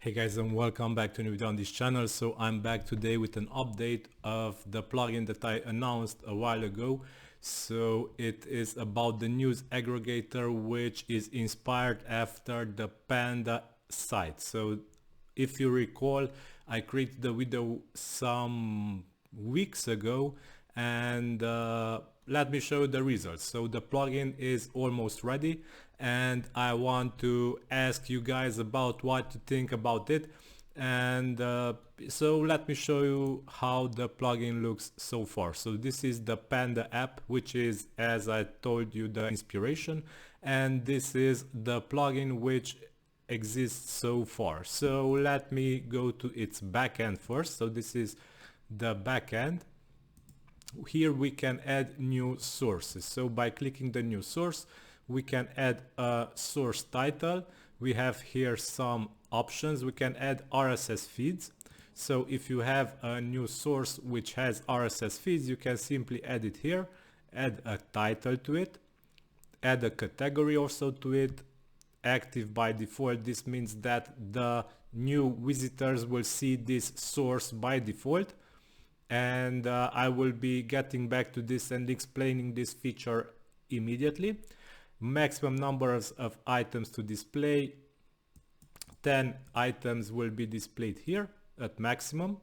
Hey guys, and welcome back to a new video on this channel. So I'm back today with an update of the plugin that I announced a while ago. So it is about the news aggregator, which is inspired after the Panda site. So if you recall, I created the video some weeks ago, and let me show you the results. So the plugin is almost ready, and I want to ask you guys about what you think about it. And so let me show you how the plugin looks so far. So this is the Panda app, which is, as I told you, the inspiration, and this is the plugin which exists so far. So let me go to its backend first. So this is the backend. Here we can add new sources. So by clicking the new source, we can add a source title. We have here some options. We can add RSS feeds. So if you have a new source which has RSS feeds, you can simply add it here, add a title to it, add a category also to it, active by default. This means that the new visitors will see this source by default. And I will be getting back to this and explaining this feature immediately. Maximum numbers of items to display. 10 items will be displayed here at maximum.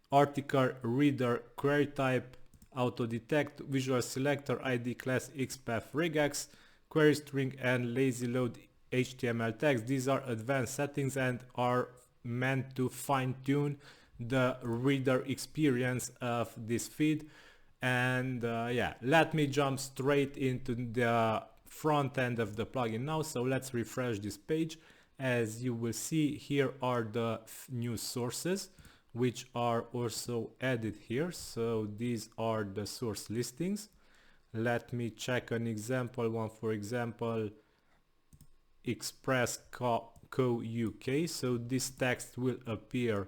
Article reader query type, auto detect, visual selector, ID class, XPath regex, query string, and lazy load HTML tags. These are advanced settings and are meant to fine tune the reader experience of this feed. And yeah, let me jump straight into the front end of the plugin now. So let's refresh this page. As you will see, here are the new sources which are also added here. So these are the source listings. Let me check an example one. For example, Express Co UK. So this text will appear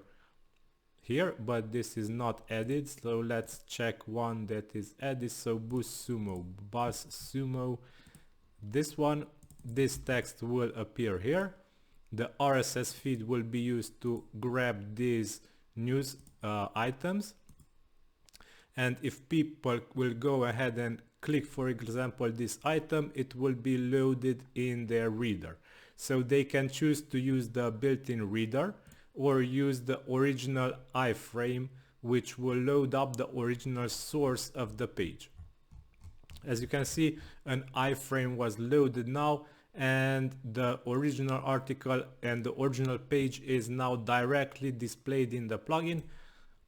here, but this is not added. So let's check one that is added. So Bus Sumo, this one, this text will appear here. The RSS feed will be used to grab these news items, and if people will go ahead and click, for example, this item, it will be loaded in their reader. So they can choose to use the built-in reader or use the original iframe, which will load up the original source of the page. As you can see, an iframe was loaded now, and the original article and the original page is now directly displayed in the plugin,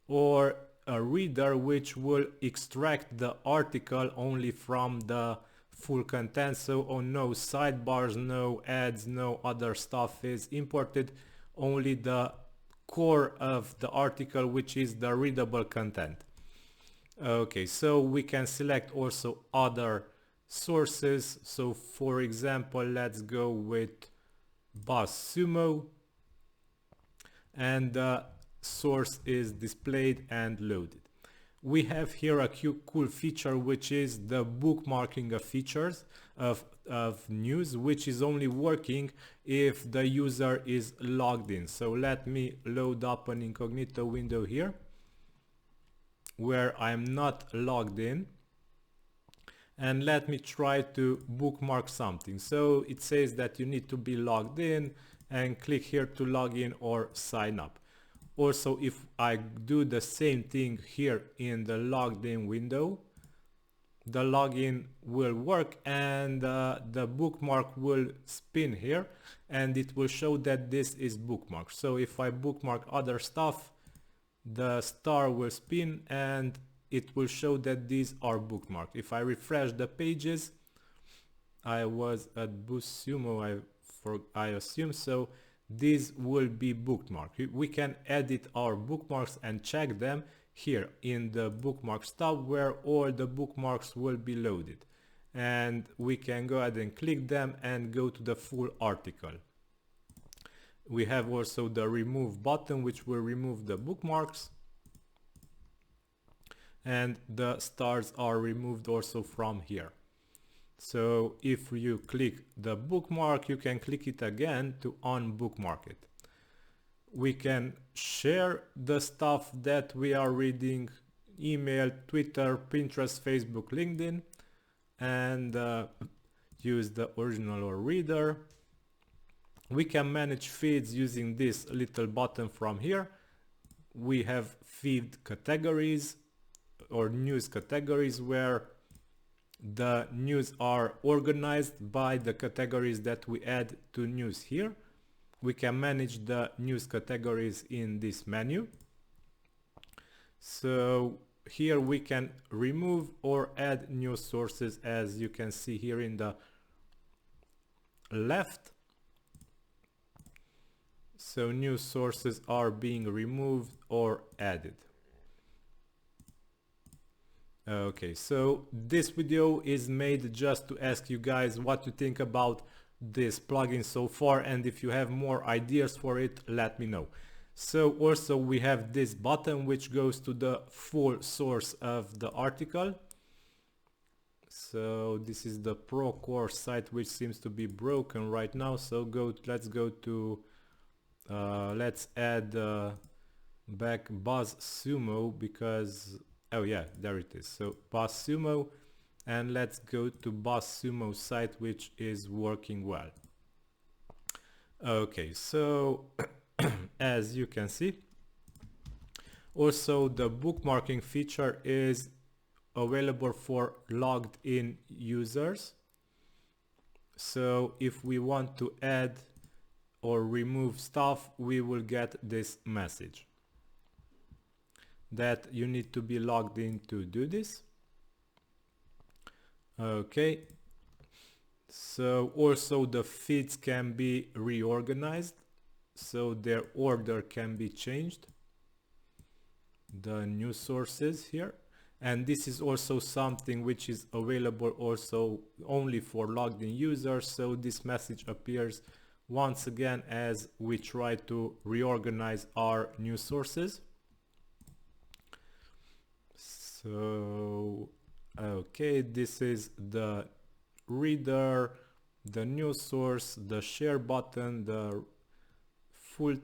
or a reader which will extract the article only from the full content. So no sidebars, no ads, no other stuff is imported, only the core of the article, which is the readable content. Okay, so we can select also other sources. So for example, let's go with Bus Sumo, and the source is displayed and loaded. We have here a cool feature, which is the bookmarking of features of news, which is only working if the user is logged in. So let me load up an incognito window here where I'm not logged in, and let me try to bookmark something. So it says that you need to be logged in, and click here to log in or sign up. Also, if I do the same thing here in the logged in window, the login will work, and the bookmark will spin here, and it will show that this is bookmarked. So if I bookmark other stuff, the star will spin and it will show that these are bookmarked. If I refresh the pages, I was at Bus Sumo, I assume, so these will be bookmarked. We can edit our bookmarks and check them here in the bookmarks tab, where all the bookmarks will be loaded, and we can go ahead and click them and go to the full article. We have also the remove button, which will remove the bookmarks, and the stars are removed also from here. So if you click the bookmark, you can click it again to unbookmark it. We can share the stuff that we are reading, email, Twitter, Pinterest, Facebook, LinkedIn, and use the original or reader. We can manage feeds using this little button from here. We have feed categories or news categories where the news are organized by the categories that we add to news here. We can manage the news categories in this menu. So here we can remove or add news sources, as you can see here in the left. So news sources are being removed or added. Okay, so this video is made just to ask you guys what you think about this plugin so far, and if you have more ideas for it, let me know. So also we have this button which goes to the full source of the article. So this is the Procore site, which seems to be broken right now. So let's go to let's add back BuzzSumo, because oh yeah, there it is. So BuzzSumo, and let's go to BuzzSumo site, which is working well. Okay, so as you can see, also the bookmarking feature is available for logged in users. So if we want to add or remove stuff, we will get this message that you need to be logged in to do this. Okay, so also the feeds can be reorganized, so their order can be changed, the news sources here. And this is also something which is available also only for logged in users. So this message appears once again as we try to reorganize our news sources. So okay, this is the reader, the news source, the share button, the full.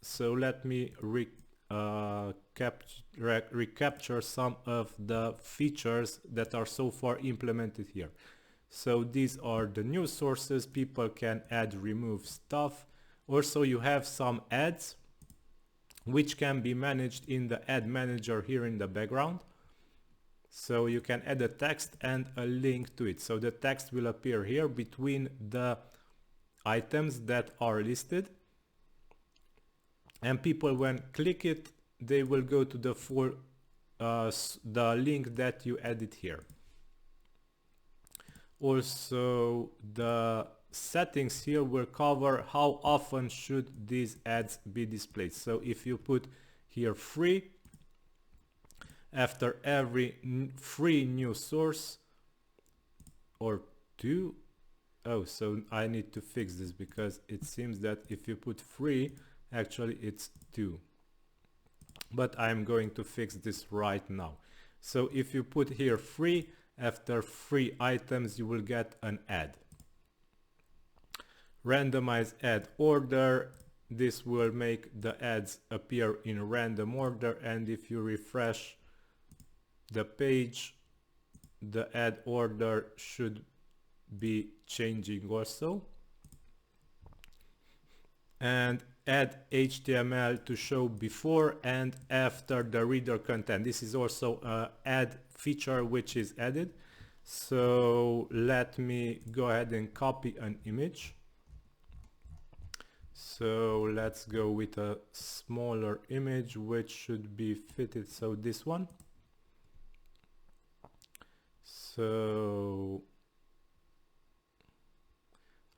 So let me recapture some of the features that are so far implemented here. So these are the news sources. People can add, remove stuff. Also you have some ads which can be managed in the ad manager here in the background. So you can add a text and a link to it. So the text will appear here between the items that are listed, and people, when click it, they will go to the full the link that you added here. Also the settings here will cover how often should these ads be displayed. So if you put here free, after every free news source, or two, oh, so I need to fix this, because it seems that if you put free, actually it's 2, but I'm going to fix this right now. So if you put here free, after free items you will get an ad. Randomize Add Order, this will make the ads appear in random order, and if you refresh the page, the ad order should be changing also. And add HTML to show before and after the reader content. This is also an add feature which is added. So let me go ahead and copy an image. So let's go with a smaller image which should be fitted. So this one. So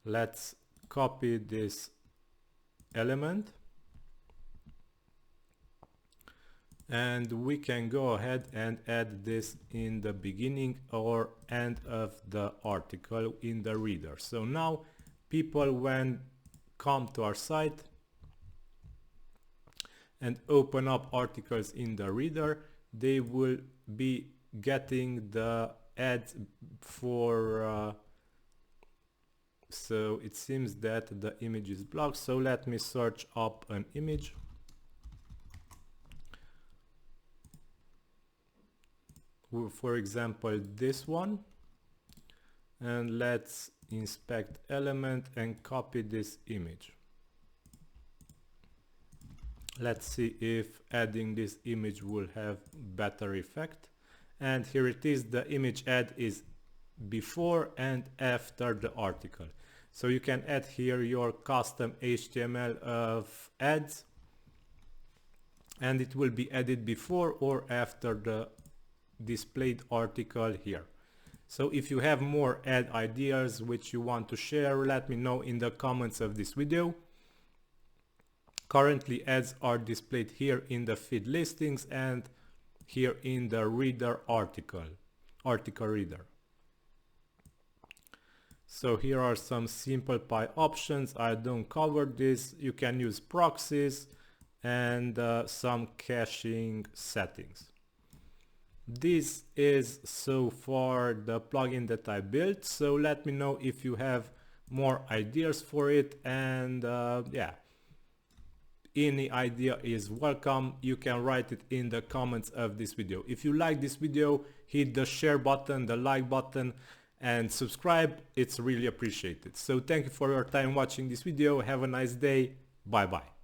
let's copy this element, and we can go ahead and add this in the beginning or end of the article in the reader. So now people, when come to our site and open up articles in the reader, they will be getting the ads for So it seems that the image is blocked, so let me search up an image. For example, this one, and let's inspect element and copy this image. Let's see if adding this image will have better effect. And here it is, the image add is before and after the article. So you can add here your custom HTML of ads, and it will be added before or after the displayed article here. So if you have more ad ideas which you want to share, let me know in the comments of this video. Currently ads are displayed here in the feed listings and here in the reader article reader. So here are some simple pie options. I don't cover this. You can use proxies and some caching settings. This is so far the plugin that I built. So let me know if you have more ideas for it, and yeah, any idea is welcome. You can write it in the comments of this video. If you like this video, hit the share button, the like button, and subscribe. It's really appreciated. So thank you for your time watching this video. Have a nice day. Bye bye.